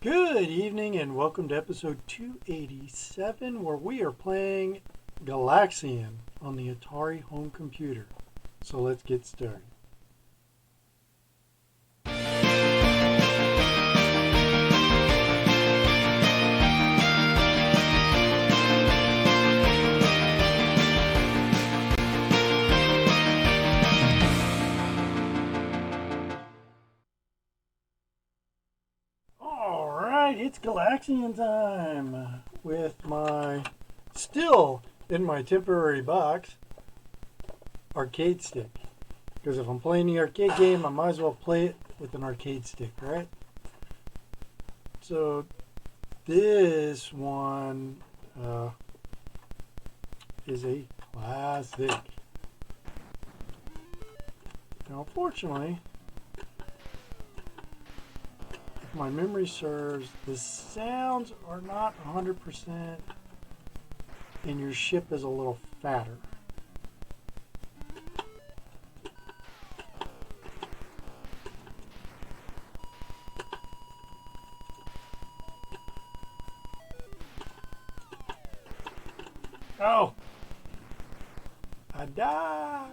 Good evening and welcome to episode 287 where we are playing Galaxian on the Atari home computer. So let's get started. It's Galaxian time with my, still in my temporary box, arcade stick. Because if I'm playing the arcade game, I might as well play it with an arcade stick, right? So this one is a classic. Now, unfortunately, my memory serves, the sounds are not 100% and your ship is a little fatter. Oh! I died!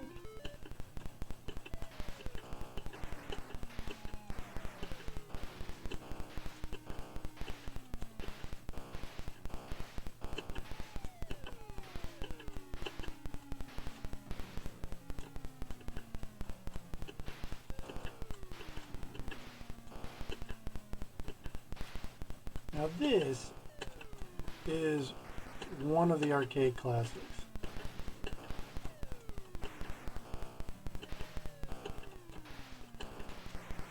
Now this is one of the arcade classics.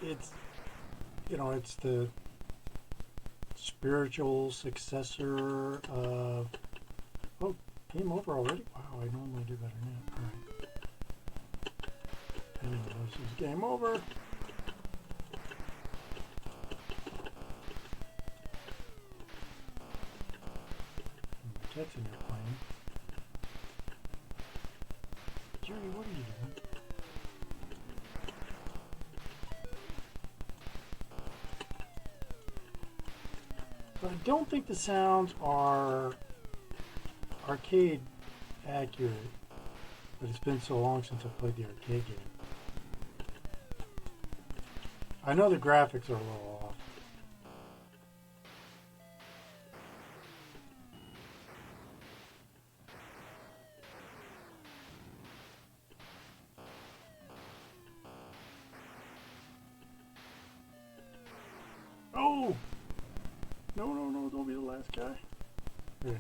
It's the spiritual successor of... Oh, game over already? Wow, I normally do better now. Alright. Anyway, this is game over. That's an airplane. Jerry, what are you doing? But I don't think the sounds are arcade accurate. But it's been so long since I played the arcade game. I know the graphics are a little off. Oh! No, don't be the last guy. Okay.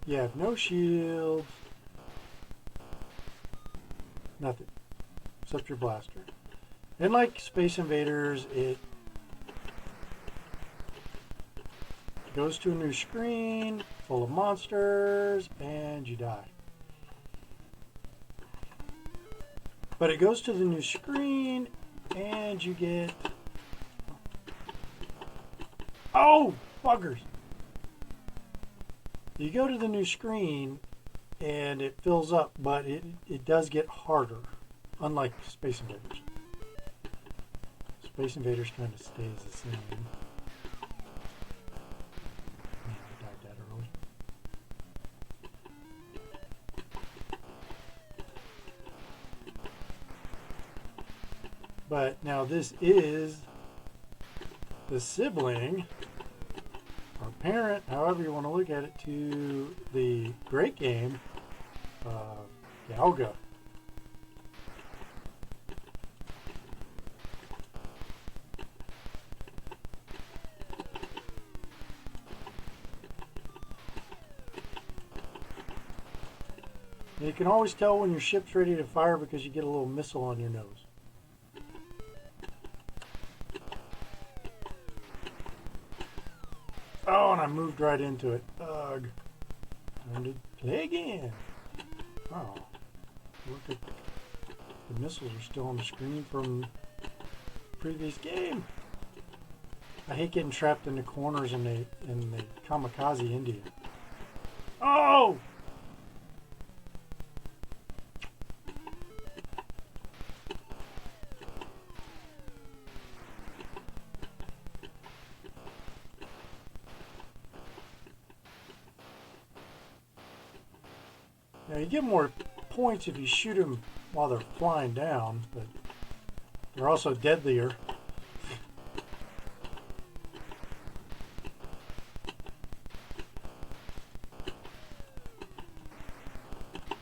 You have no shields. Nothing. Except your blaster. And like Space Invaders, it goes to a new screen full of monsters and you die. But it goes to the new screen and you get... Oh! Buggers! You go to the new screen and it fills up, but it does get harder. Unlike Space Invaders. Space Invaders kind of stays the same. Man, I died that early. But now this is the sibling, or parent, however you want to look at it, to the great game, Galaga. And you can always tell when your ship's ready to fire because you get a little missile on your nose. Oh, and I moved right into it. Ugh. Time to play again. Oh. Look at the missiles are still on the screen from the previous game. I hate getting trapped in the corners in the kamikaze India. Oh! Now you get more points if you shoot them while they're flying down, but they're also deadlier.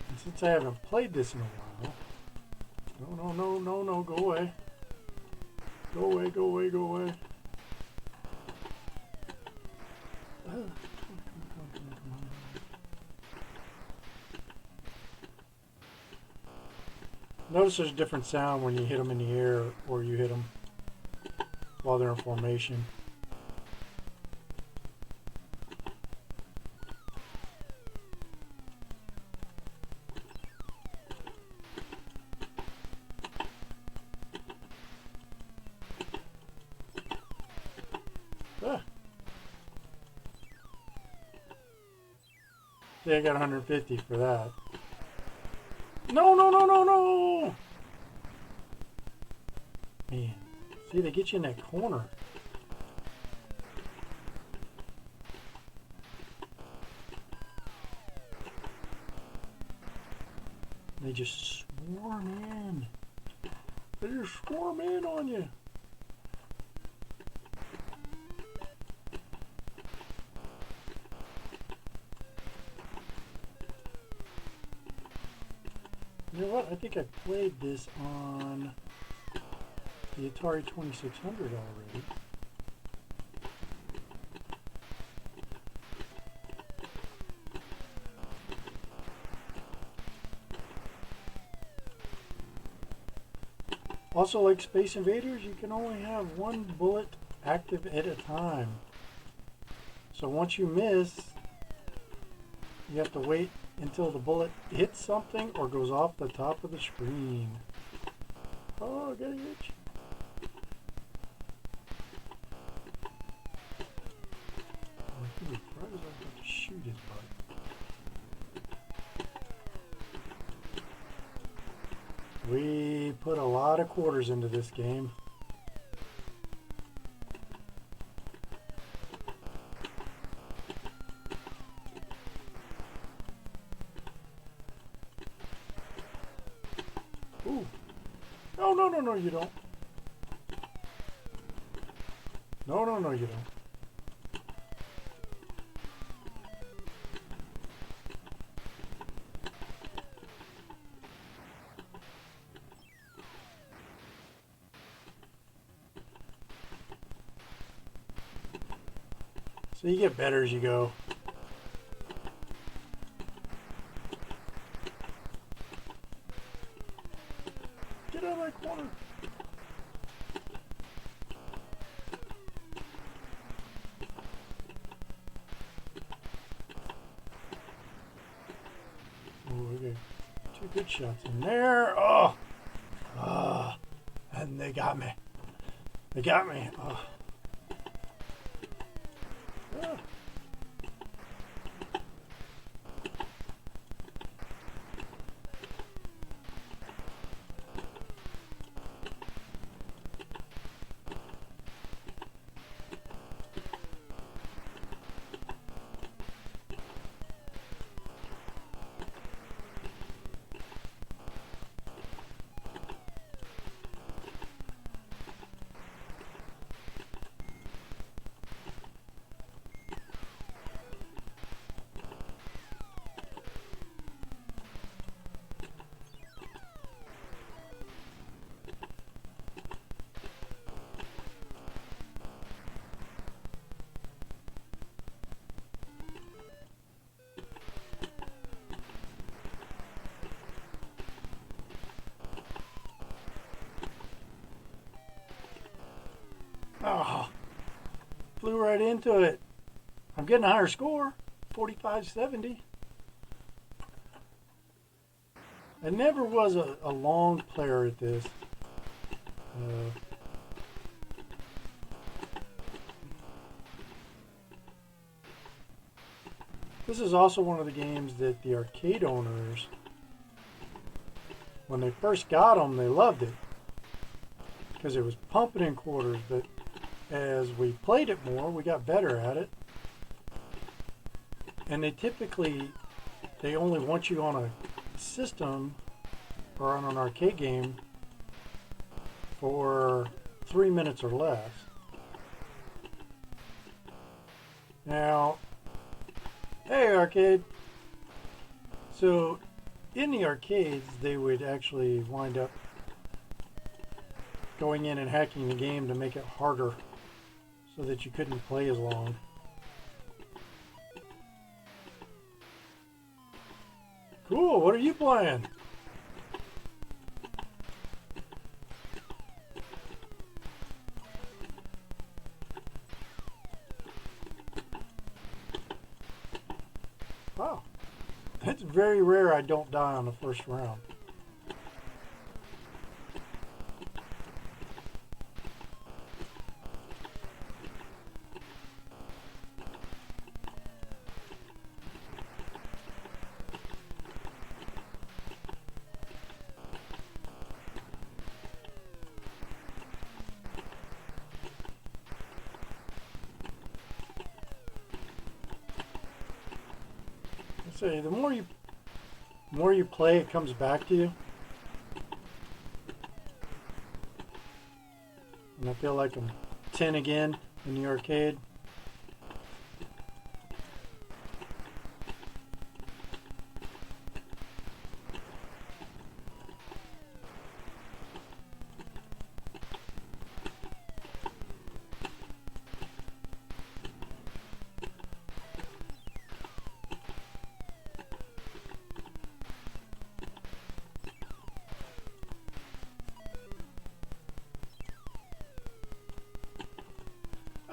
And since I haven't played this in a while, no, go away. Go away, go away, go away. Come on. Notice there's a different sound when you hit them in the air or you hit them while they're in formation. Ah. See, I got 150 for that. No! Man, see, they get you in that corner. They just swarm in. They just swarm in on you. You know what? I think I played this on the Atari 2600 already. Also, like Space Invaders, you can only have one bullet active at a time. So once you miss, you have to wait until the bullet hits something or goes off the top of the screen. Oh, I got an itch. Oh, he was right as I was about to shoot his butt. We put a lot of quarters into this game. Ooh. No, you don't. No, you don't. So you get better as you go. Get out of that corner. Oh, okay. 2 good shots in there. Oh. And they got me. They got me. Oh. Ah. Oh, flew right into it. I'm getting a higher score, 45-70. I never was a long player at this. This is also one of the games that the arcade owners, when they first got them, they loved it because it was pumping in quarters, but as we played it more, we got better at it. And they typically they only want you on a system or on an arcade game for 3 minutes or less. Now, hey arcade. So in the arcades, they would actually wind up going in and hacking the game to make it harder so that you couldn't play as long. Cool, what are you playing? Wow. It's very rare I don't die on the first round. Say the more you play, it comes back to you, and I feel like I'm 10 again in the arcade.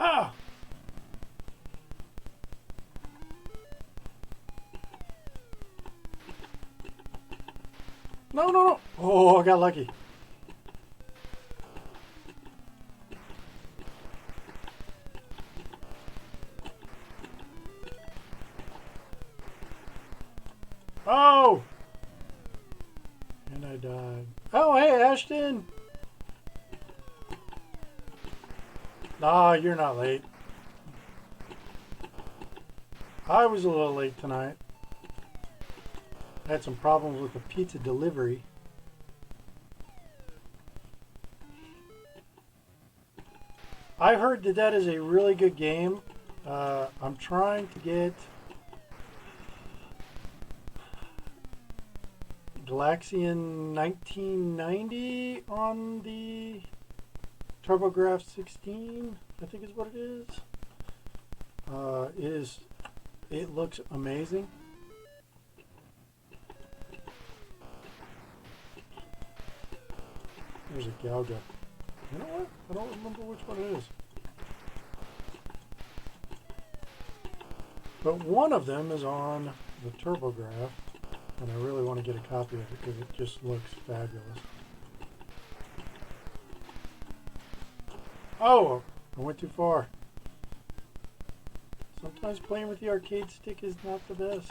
Ah! No, no, no! Oh, I got lucky. Oh! And I died. Oh, hey, Ashton! Nah, you're not late. I was a little late tonight. I had some problems with the pizza delivery. I heard that that is a really good game. I'm trying to get Galaxian 1990 on the TurboGrafx 16, I think is what it is. It looks amazing. There's a Galga. You know what? I don't remember which one it is. But one of them is on the TurboGrafx, and I really want to get a copy of it because it just looks fabulous. Oh, I went too far. Sometimes playing with the arcade stick is not the best.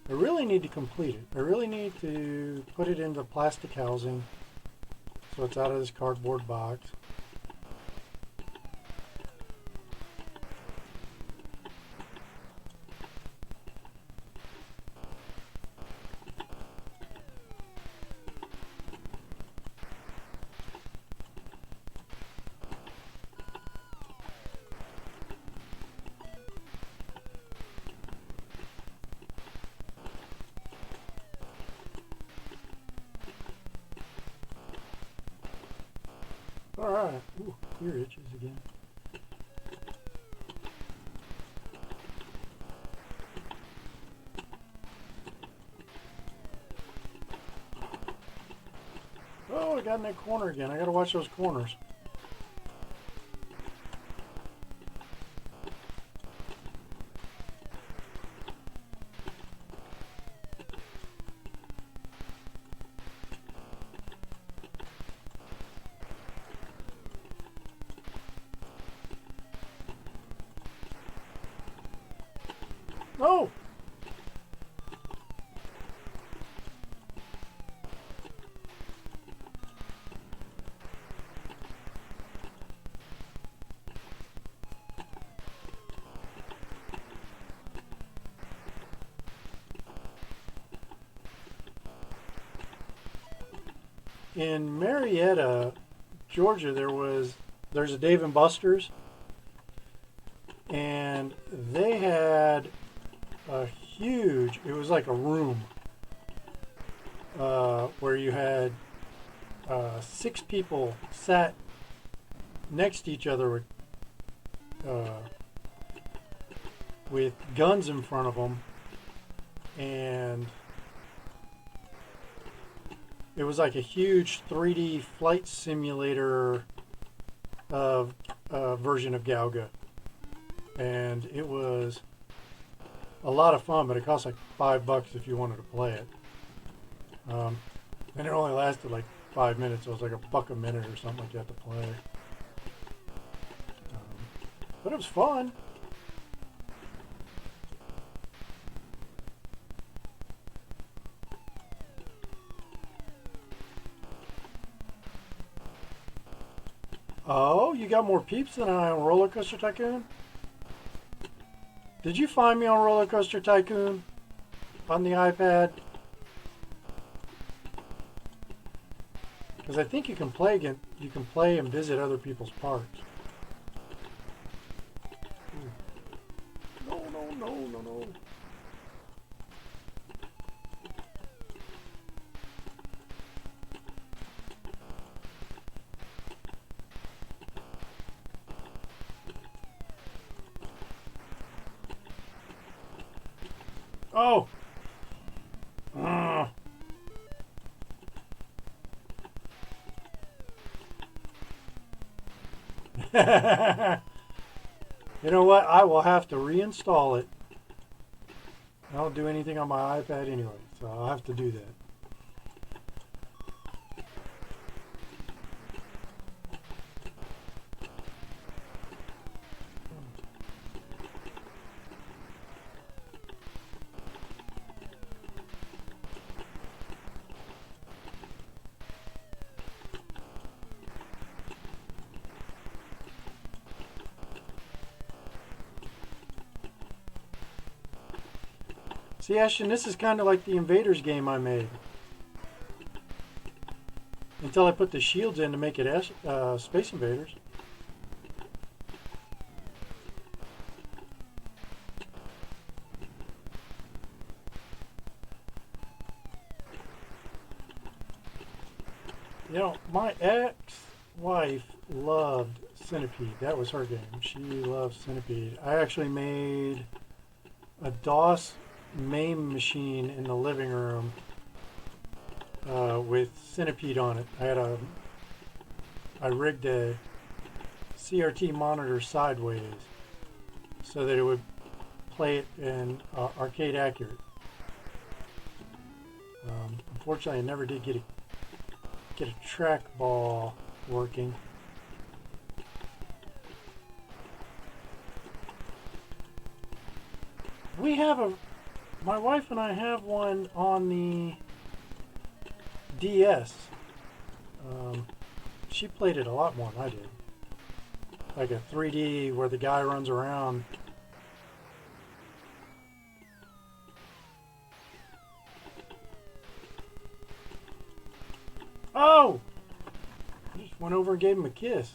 I really need to complete it. I really need to put it into plastic housing so it's out of this cardboard box. Alright. Ooh, ear itches again. Oh, I got in that corner again. I gotta watch those corners. Oh! in Marietta, Georgia, there's a Dave and Buster's, and they had a huge. It was like a room where you had 6 people sat next to each other with guns in front of them, and it was like a huge 3D flight simulator of version of Gauga, and it was a lot of fun, but it cost like $5 if you wanted to play it. And it only lasted like 5 minutes, so it was like $1 a minute or something like that to play. But it was fun. Oh, you got more peeps than I on Roller Coaster Tycoon? Did you find me on Roller Coaster Tycoon on the iPad? Because I think you can play again. You can play and visit other people's parks. No, no, no, no, no. Oh! You know what? I will have to reinstall it. I don't do anything on my iPad anyway, so I'll have to do that. See, Ashton, this is kind of like the Invaders game I made. Until I put the shields in to make it Space Invaders. You know, my ex-wife loved Centipede. That was her game. She loved Centipede. I actually made a DOS MAME machine in the living room with Centipede on it. I rigged a CRT monitor sideways so that it would play it in arcade accurate. Unfortunately, I never did get a trackball working. My wife and I have one on the DS. She played it a lot more than I did. Like a 3D where the guy runs around. Oh! I just went over and gave him a kiss.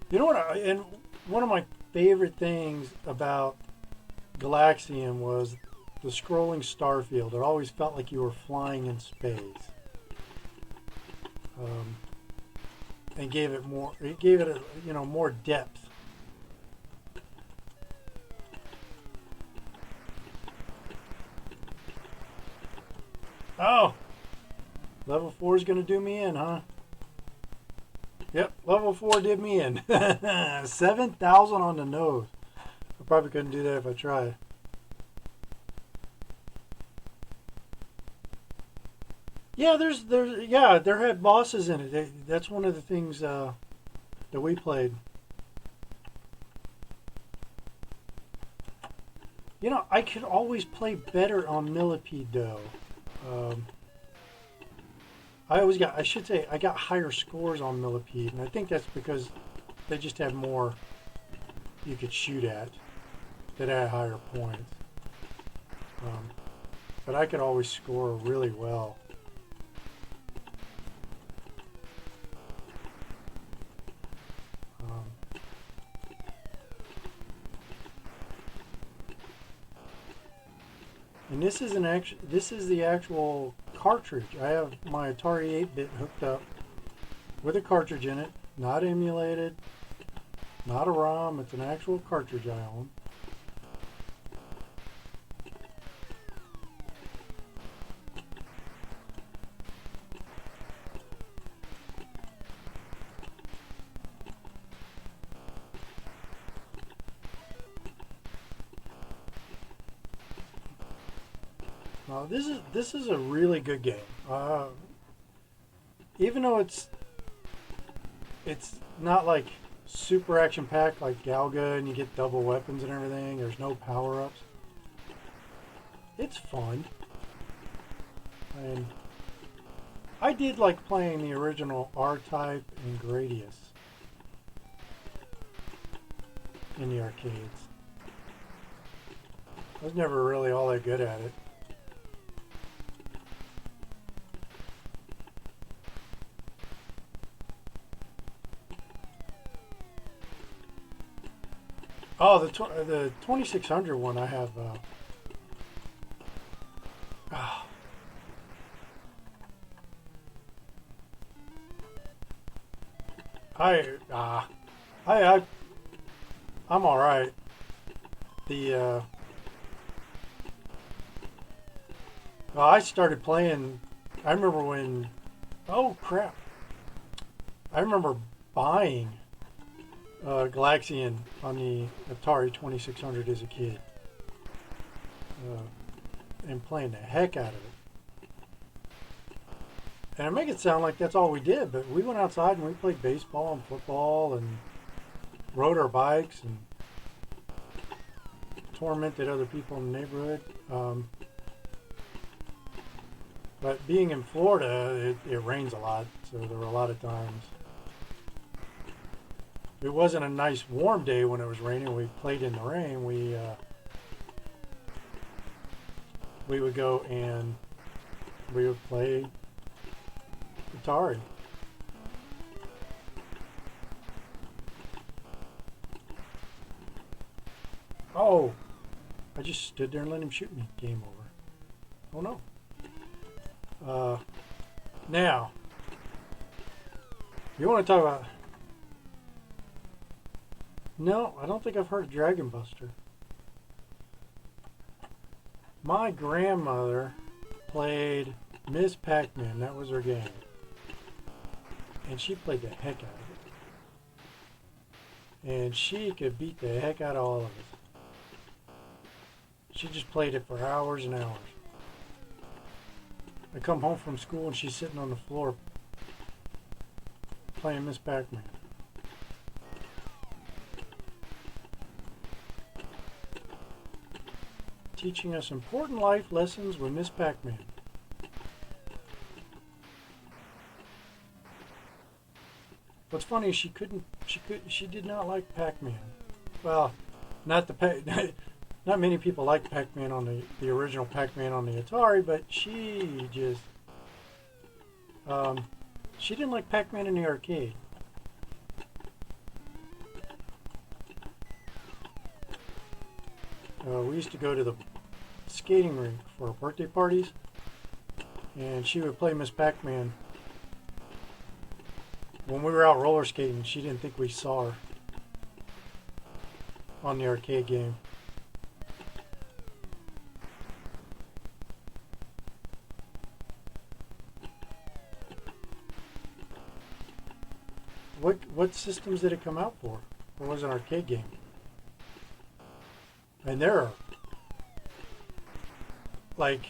You know what? And one of my favorite things about Galaxian was the scrolling star field. It always felt like you were flying in space, and gave it more. It gave it more depth. Oh, level 4 is going to do me in, huh? Yep, level 4 did me in. 7,000 on the nose. I probably couldn't do that if I tried. Yeah, there had bosses in it. That's one of the things that we played. You know, I could always play better on Millipede though. I should say, I got higher scores on Millipede, and I think that's because they just had more you could shoot at that had higher points. But I could always score really well. And this is the actual cartridge. I have my Atari 8-bit hooked up with a cartridge in it, not emulated, not a ROM. It's an actual cartridge I own. This is a really good game. Even though it's not like super action packed like Galga and you get double weapons and everything. There's no power ups. It's fun. And I did like playing the original R-Type and Gradius in the arcades. I was never really all that good at it. Oh, the 2600 one I have. I'm all right. I started playing. I remember when. Oh crap! I remember buying Galaxian on the Atari 2600 as a kid, and playing the heck out of it. And I make it sound like that's all we did, but we went outside and we played baseball and football and rode our bikes and tormented other people in the neighborhood. But being in Florida, it rains a lot, so there were a lot of times. It wasn't a nice warm day when it was raining. We played in the rain. We would go and we would play Atari. Oh, I just stood there and let him shoot me. Game over. Oh no. Now, you want to talk about... No, I don't think I've heard of Dragon Buster. My grandmother played Miss Pac-Man. That was her game. And she played the heck out of it. And she could beat the heck out of all of us. She just played it for hours and hours. I come home from school and she's sitting on the floor playing Miss Pac-Man. Teaching us important life lessons with Miss Pac-Man. What's funny is she did not like Pac-Man. Well, not many people like Pac-Man on the original Pac-Man on the Atari, but she just she didn't like Pac-Man in the arcade. We used to go to the skating rink for our birthday parties, and she would play Miss Pac-Man. When we were out roller skating, she didn't think we saw her on the arcade game. What systems did it come out for? Or was it an arcade game? And there are, like,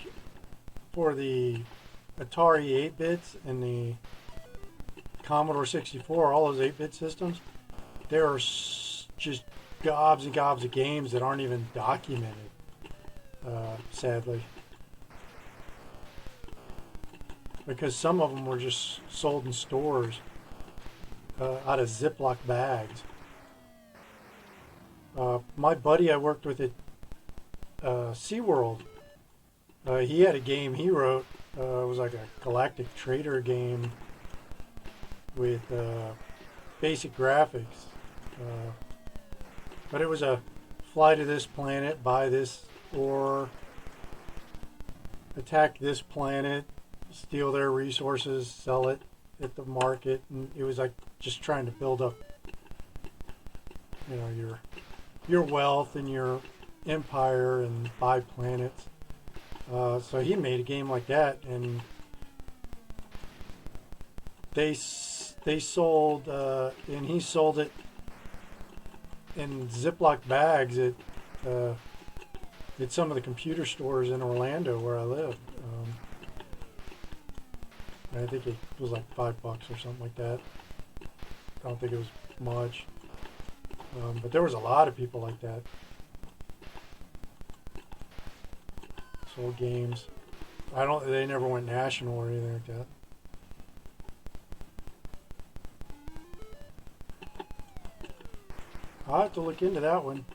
for the Atari 8-bits and the Commodore 64, all those 8-bit systems, there are just gobs and gobs of games that aren't even documented, sadly. because some of them were just sold in stores out of Ziploc bags. My buddy I worked with at SeaWorld, he had a game he wrote. It was like a galactic trader game with basic graphics. But it was a fly to this planet, buy this ore, attack this planet, steal their resources, sell it at the market, and it was like just trying to build up, your wealth and your empire and buy planets. So he made a game like that, and they sold, and he sold it in Ziploc bags at some of the computer stores in Orlando where I live. I think it was like $5 or something like that. I don't think it was much, but there was a lot of people like that. Sold games. They never went national or anything like that. I'll have to look into that one.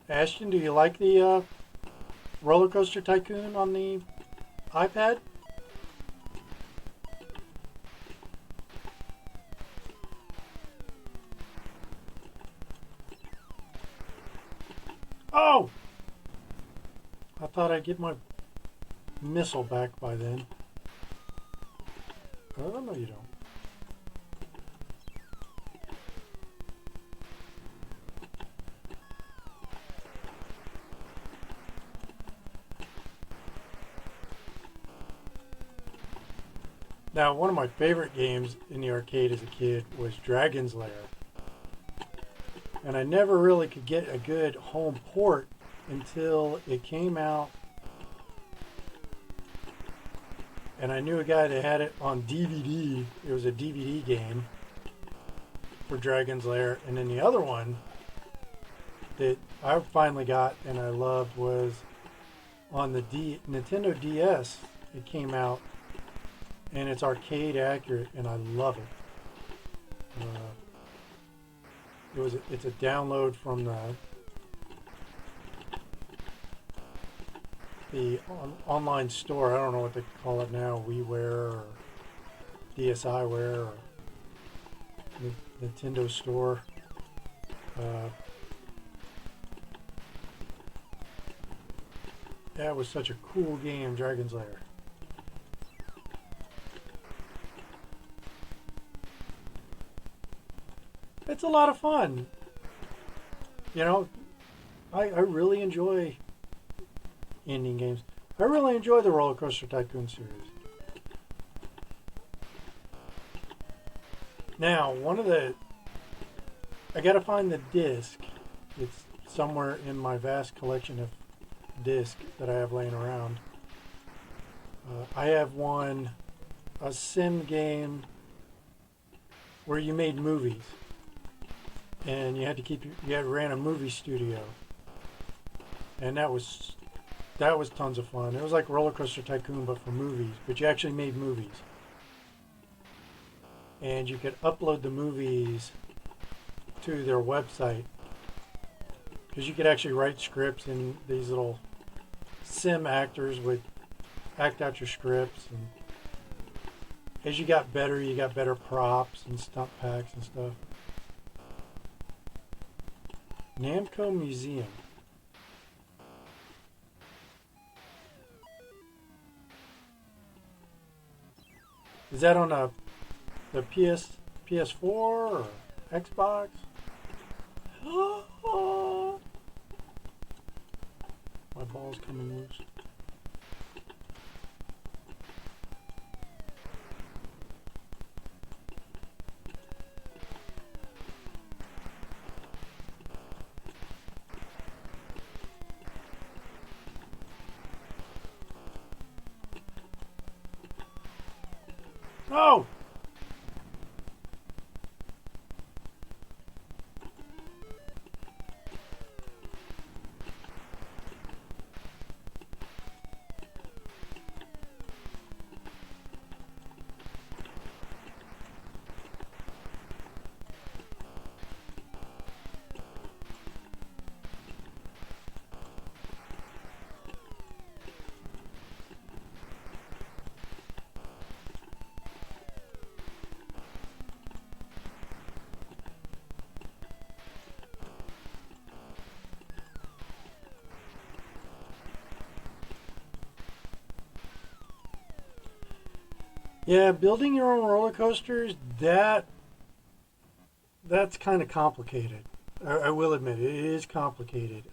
Ashton, do you like the Roller Coaster Tycoon on the iPad? Oh! I thought I'd get my missile back by then. Oh, no you don't. Now, one of my favorite games in the arcade as a kid was Dragon's Lair. And I never really could get a good home port until it came out. And I knew a guy that had it on DVD. It was a DVD game for Dragon's Lair. And then the other one that I finally got and I loved was on the Nintendo DS. It came out. And it's arcade accurate, and I love it. It's a download from the online store. I don't know what they call it now, WiiWare or DSiWare or Nintendo Store. That was such a cool game, Dragon's Lair. It's a lot of fun. I really enjoy ending games. I really enjoy the Roller Coaster Tycoon series. Now, I gotta find the disc. It's somewhere in my vast collection of discs that I have laying around. I have a sim game where you made movies. And you ran a movie studio, and that was tons of fun. It was like Roller Coaster Tycoon, but for movies. But you actually made movies, and you could upload the movies to their website because you could actually write scripts, and these little sim actors would act out your scripts. And as you got better props and stunt packs and stuff. Namco Museum. Is that on the PS4 or Xbox? My ball's coming loose. No! Yeah, building your own roller coasters, that's kind of complicated. I will admit it is complicated.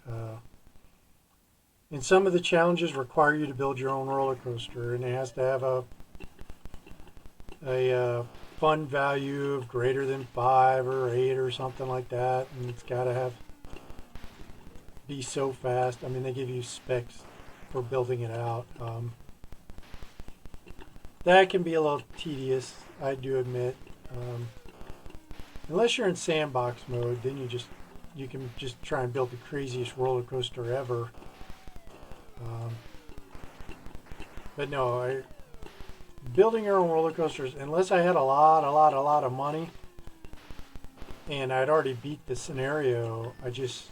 And some of the challenges require you to build your own roller coaster, and it has to have a fun value of greater than 5 or 8 or something like that, and it's got to be so fast. I mean, they give you specs for building it out. That can be a little tedious, I do admit. Unless you're in sandbox mode, then you can just try and build the craziest roller coaster ever. But no, building your own roller coasters, unless I had a lot of money, and I'd already beat the scenario, it's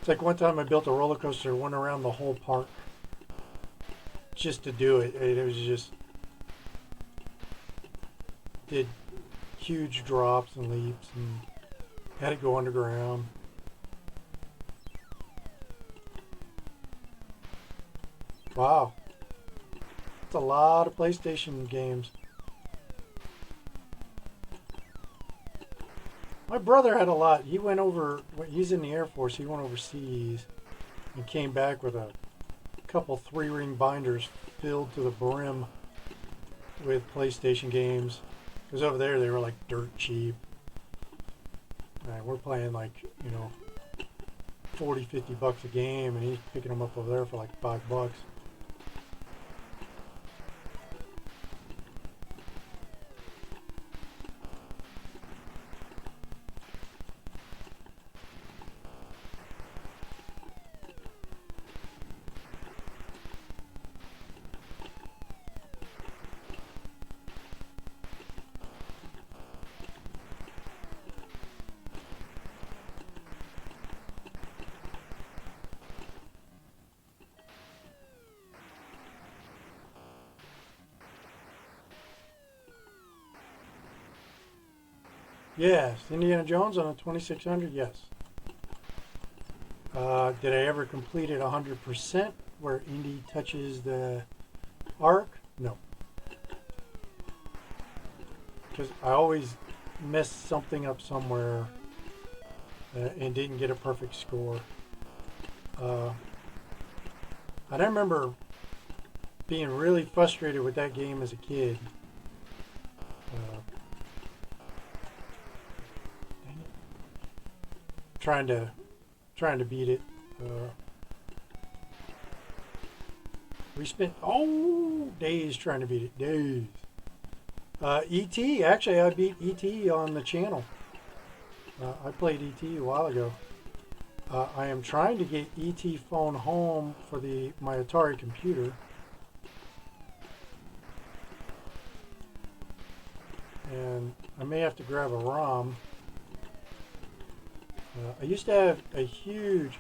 like one time I built a roller coaster, went around the whole park just to do it. It was just did huge drops and leaps and had to go underground. Wow. That's a lot of PlayStation games. My brother had a lot. He went over, he's in the Air Force, he went overseas and came back with a couple 3-ring binders filled to the brim with PlayStation games. Because over there they were like dirt cheap. And we're playing like, 40, 50 bucks a game, and he's picking them up over there for like $5. Yes, Indiana Jones on a 2600, yes. Did I ever complete it 100% where Indy touches the arc? No. Because I always messed something up somewhere and didn't get a perfect score. And I remember being really frustrated with that game as a kid. Trying to beat it. We spent days trying to beat it. Days. E.T. Actually, I beat E.T. on the channel. I played E.T. a while ago. I am trying to get E.T. phone home for my Atari computer. And I may have to grab a ROM. I used to have a huge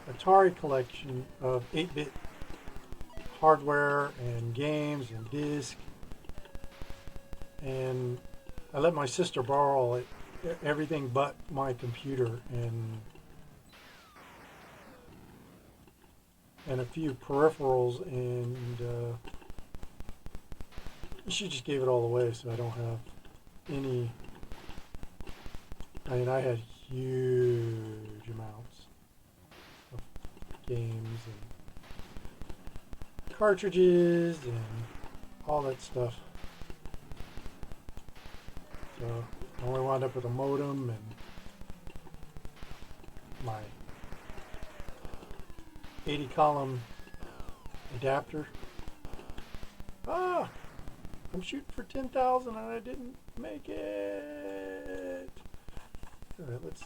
Atari collection of 8-bit hardware and games and discs, and I let my sister borrow everything but my computer and a few peripherals, and she just gave it all away, so I don't have any. I mean, I had huge amounts of games and cartridges and all that stuff. So I only wound up with a modem and my 80 column adapter. Ah! I'm shooting for 10,000 and I didn't make it. All right, let's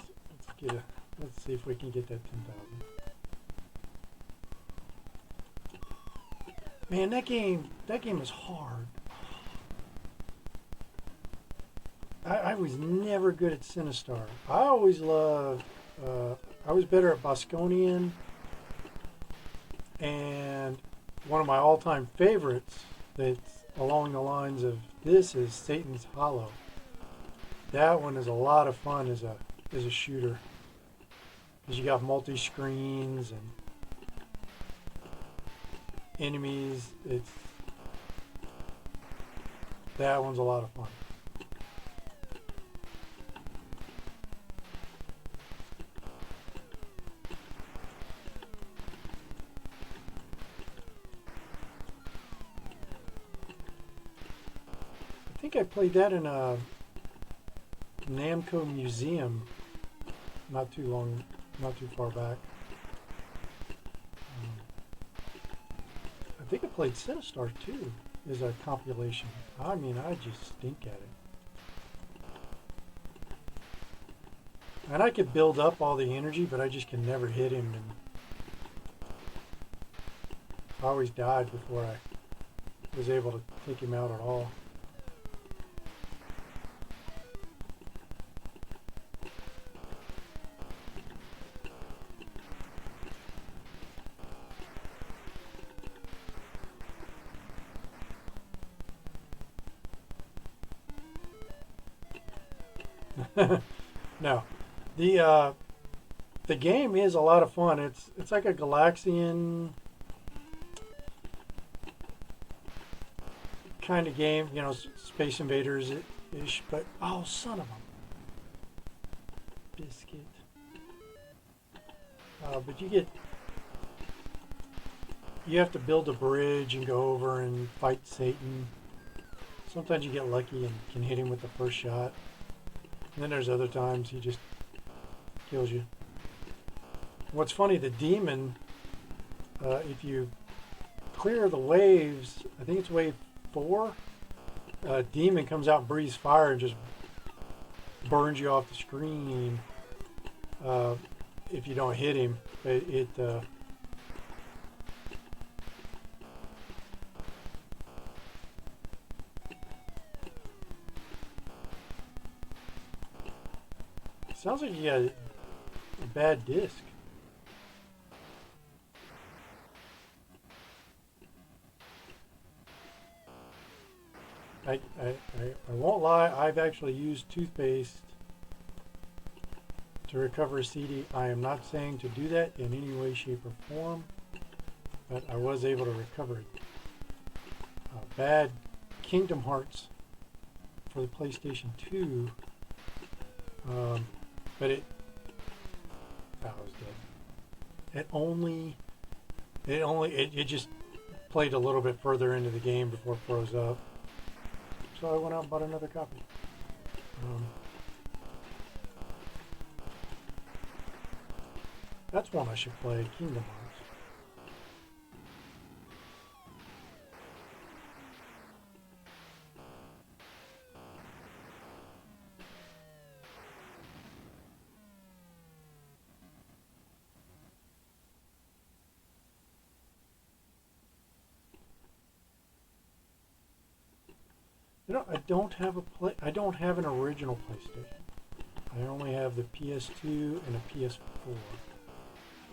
see if we can get that 10,000. Man, that game is hard. I was never good at Sinistar. I always loved. I was better at Bosconian, and one of my all-time favorites that's along the lines of this is Satan's Hollow. That one is a lot of fun as a shooter, because you got multi-screens and enemies. That one's a lot of fun. I think I played that in a Namco museum not too far back. I think I played Sinistar too as a compilation. I mean, I just stink at it. And I could build up all the energy, but I just can never hit him. And I always died before I was able to take him out at all. No, the game is a lot of fun. It's like a Galaxian kind of game, you know, Space Invaders ish. But oh, son of a biscuit! But you have to build a bridge and go over and fight Satan. Sometimes you get lucky and can hit him with the first shot. And then there's other times he just kills you. What's funny, the demon, if you clear the waves, I think it's wave 4, demon comes out and breathes fire and just burns you off the screen if you don't hit him. Sounds like you got a bad disc. I won't lie, I've actually used toothpaste to recover a CD. I am not saying to do that in any way, shape, or form, but I was able to recover it. Bad Kingdom Hearts for the PlayStation 2. But I was dead. It just played a little bit further into the game before it froze up. So I went out and bought another copy. That's one I should play, Kingdom Hearts. You know, I don't have an original PlayStation. I only have the PS2 and a PS4.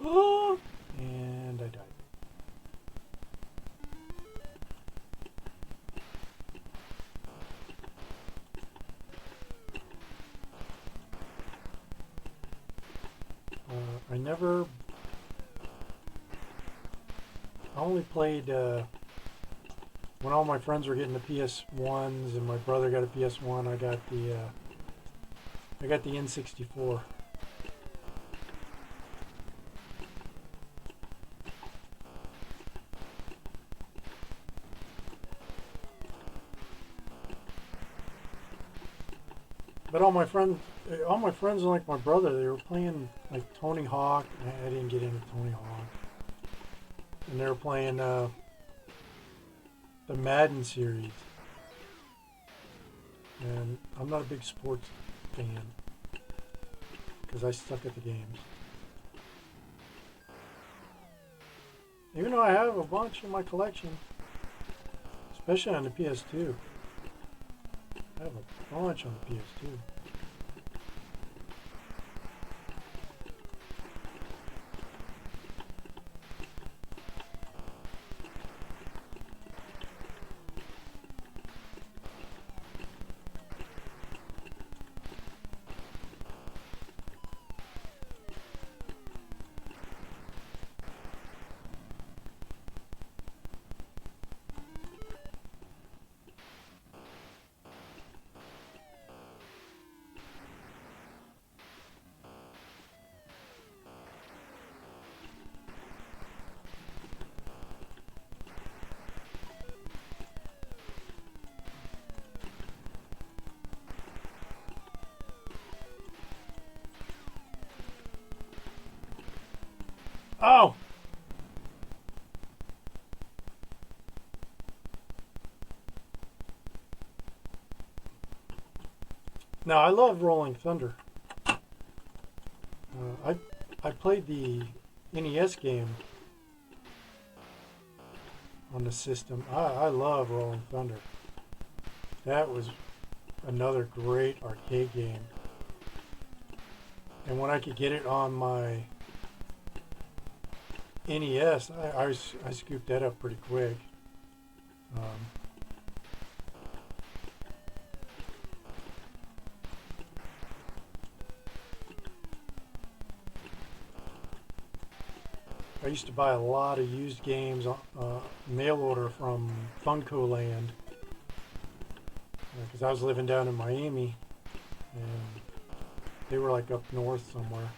Oh, and I died. I only played when all my friends were getting the PS1s and my brother got a PS1. I got the N64. But all my friends like my brother, they were playing like Tony Hawk. I didn't get into Tony Hawk. And they were playing the Madden series. And I'm not a big sports fan because I suck at the games. Even though I have a bunch in my collection, especially on the PS2. I have a bunch on the PS2. Oh! Now, I love Rolling Thunder. I played the NES game on the system. I love Rolling Thunder. That was another great arcade game. And when I could get it on my NES, I scooped that up pretty quick. I used to buy a lot of used games, mail order from Funko Land, because I was living down in Miami, and they were like up north somewhere.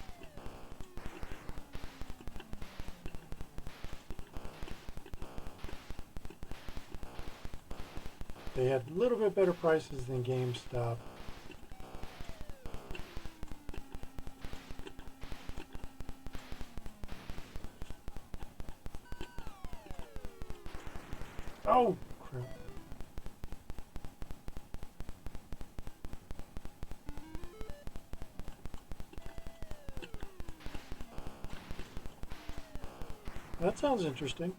They had a little bit better prices than GameStop. Oh, crap. That sounds interesting.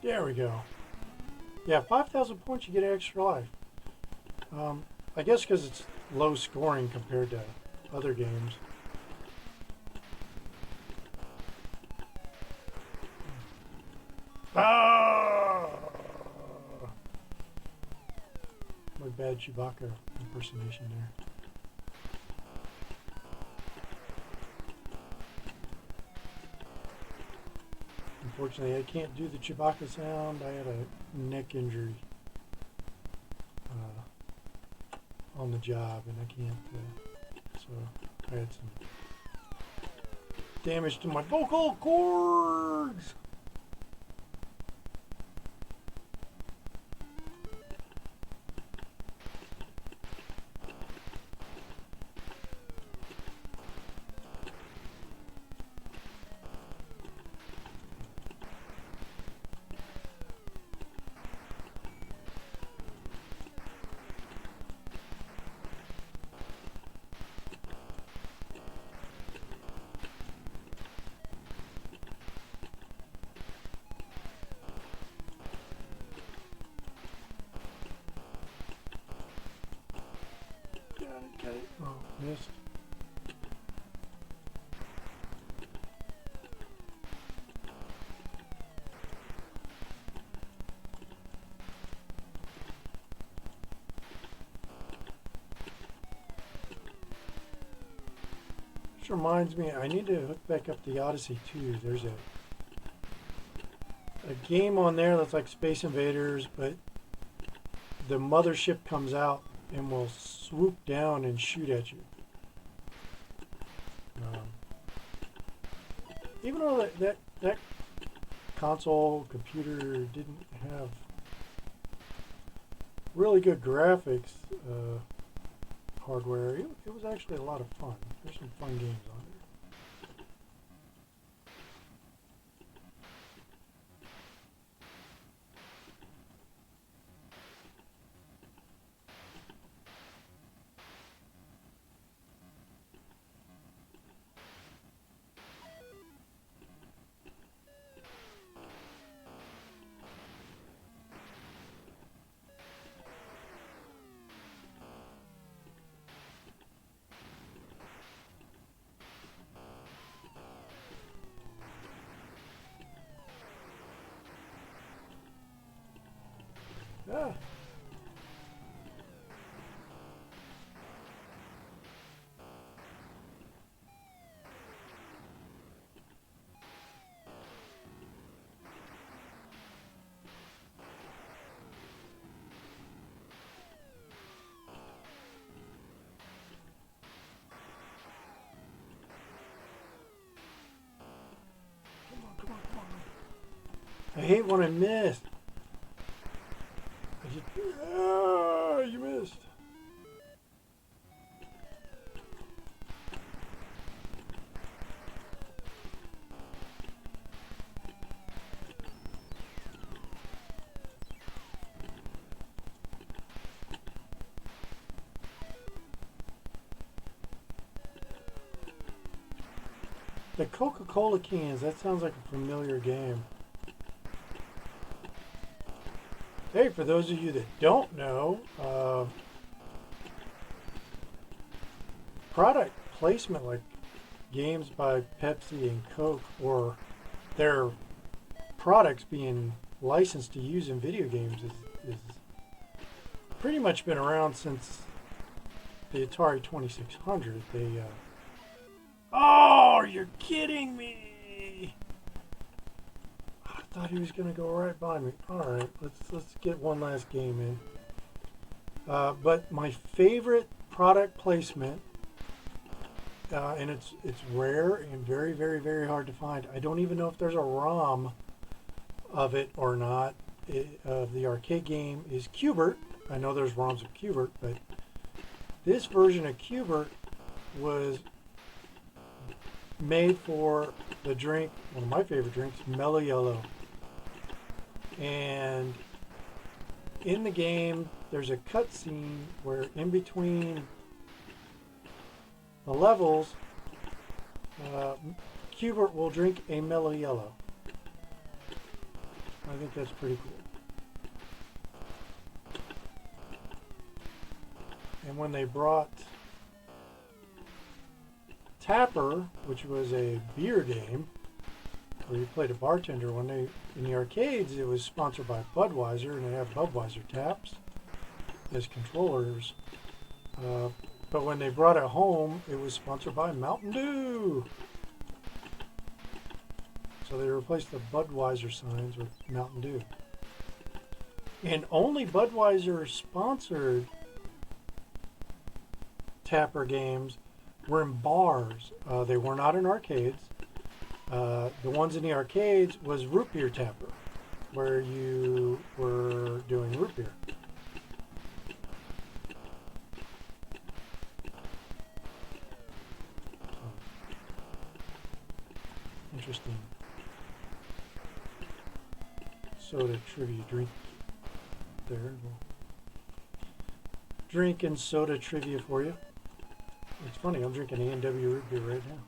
There we go. Yeah, 5,000 points, you get an extra life. I guess because it's low scoring compared to other games. Ah! My bad Chewbacca impersonation there. Unfortunately, I can't do the Chewbacca sound. I had a neck injury on the job, and I can't. So I had some damage to my vocal cords. missed. This reminds me, I need to hook back up the Odyssey 2. There's a game on there that's like Space Invaders, but the mothership comes out and will swoop down and shoot at you. Even though that console computer didn't have really good graphics hardware, it was actually a lot of fun. There's some fun games on there. Ah. Come on. I hate when I miss. You missed. The Coca-Cola cans, that sounds like a familiar game. Hey, for those of you that don't know, product placement like games by Pepsi and Coke, or their products being licensed to use in video games is pretty much been around since the Atari 2600. Oh, you're kidding me! I thought he was going to go right by me. All right, let's get one last game in. But my favorite product placement, and it's rare and very, very, very hard to find. I don't even know if there's a ROM of it or not. The arcade game is Q*bert. I know there's ROMs of Q*bert, but this version of Q*bert was made for the drink, one of my favorite drinks, Mellow Yellow. And in the game, there's a cutscene where in between the levels, Q*bert will drink a Mellow Yellow. I think that's pretty cool. And when they brought Tapper, which was a beer game where you played a bartender, in the arcades it was sponsored by Budweiser, and they have Budweiser taps as controllers. But when they brought it home, it was sponsored by Mountain Dew. So they replaced the Budweiser signs with Mountain Dew. And only Budweiser sponsored Tapper games were in bars. They were not in arcades. The ones in the arcades was Root Beer Tapper, where you were doing root beer. Interesting. Soda trivia drink there. Drink and soda trivia for you. It's funny, I'm drinking A&W root beer right now.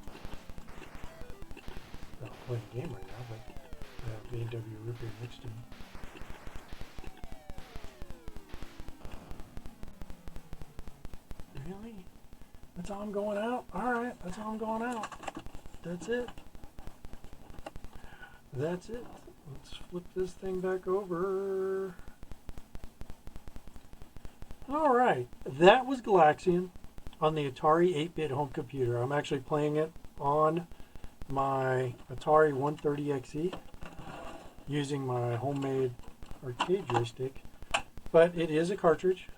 I'm not playing a game right now, but I have A&W root beer next to me. Really? That's how I'm going out. Alright, that's how I'm going out. That's it. That's it. Let's flip this thing back over. Alright, that was Galaxian on the Atari 8-bit home computer. I'm actually playing it on my Atari 130XE using my homemade arcade joystick. But it is a cartridge.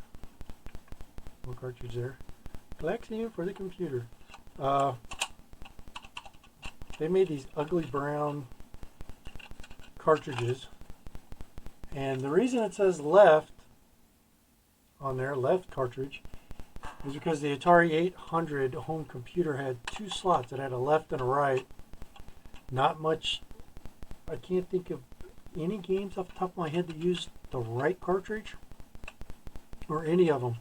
No cartridge there. Galaxian for the computer. They made these ugly brown cartridges. And the reason it says left on there, left cartridge, is because the Atari 800 home computer had two slots. It had a left and a right. Not much. I can't think of any games off the top of my head that used the right cartridge, or any of them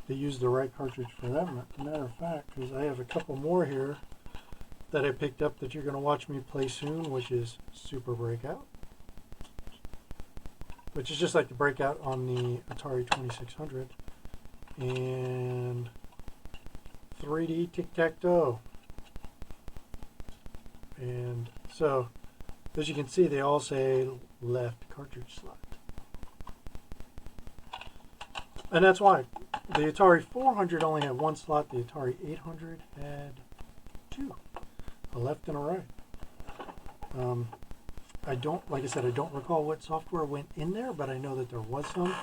that used the right cartridge for that matter of fact, because I have a couple more here that I picked up that you're going to watch me play soon, which is Super Breakout, which is just like the Breakout on the Atari 2600, and 3D Tic-Tac-Toe. And so, as you can see, they all say left cartridge slot. And that's why. The Atari 400 only had one slot. The Atari 800 had two. A left and a right. Like I said, I don't recall what software went in there, but I know that there was some.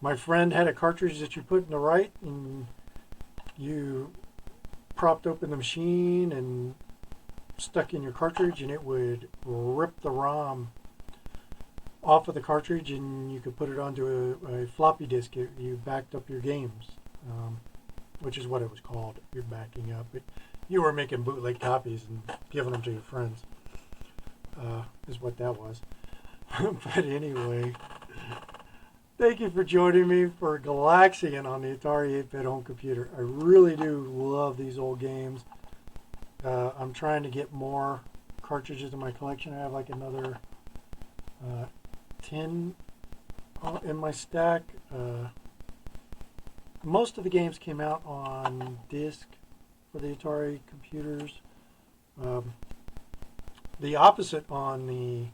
My friend had a cartridge that you put in the right, and you propped open the machine and stuck in your cartridge, and it would rip the ROM off of the cartridge, and you could put it onto a floppy disk. You backed up your games, which is what it was called. You're backing up. You were making bootleg copies and giving them to your friends, is what that was. But anyway, thank you for joining me for Galaxian on the Atari 8-bit home computer. I really do love these old games. I'm trying to get more cartridges in my collection. I have like another 10 in my stack. Most of the games came out on disc for the Atari computers. The opposite on the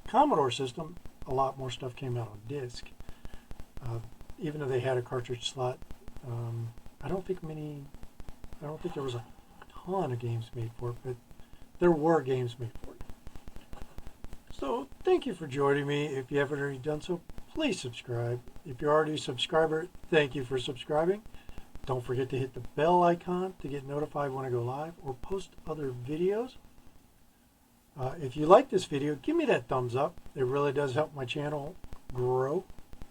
Commodore system, a lot more stuff came out on disc. Even though they had a cartridge slot, I don't think there was a ton of games made for it, but there were games made for it. So thank you for joining me. If you haven't already done so, please subscribe. If you're already a subscriber, thank you for subscribing. Don't forget to hit the bell icon to get notified when I go live or post other videos. If you like this video, give me that thumbs up. It really does help my channel grow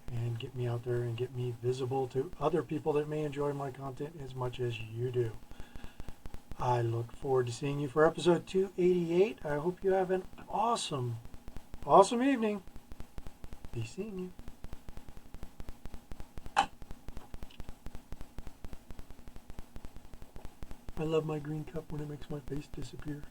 and get me out there and get me visible to other people that may enjoy my content as much as you do. I look forward to seeing you for episode 288. I hope you have an awesome evening. Be seeing you. I love my green cup when it makes my face disappear.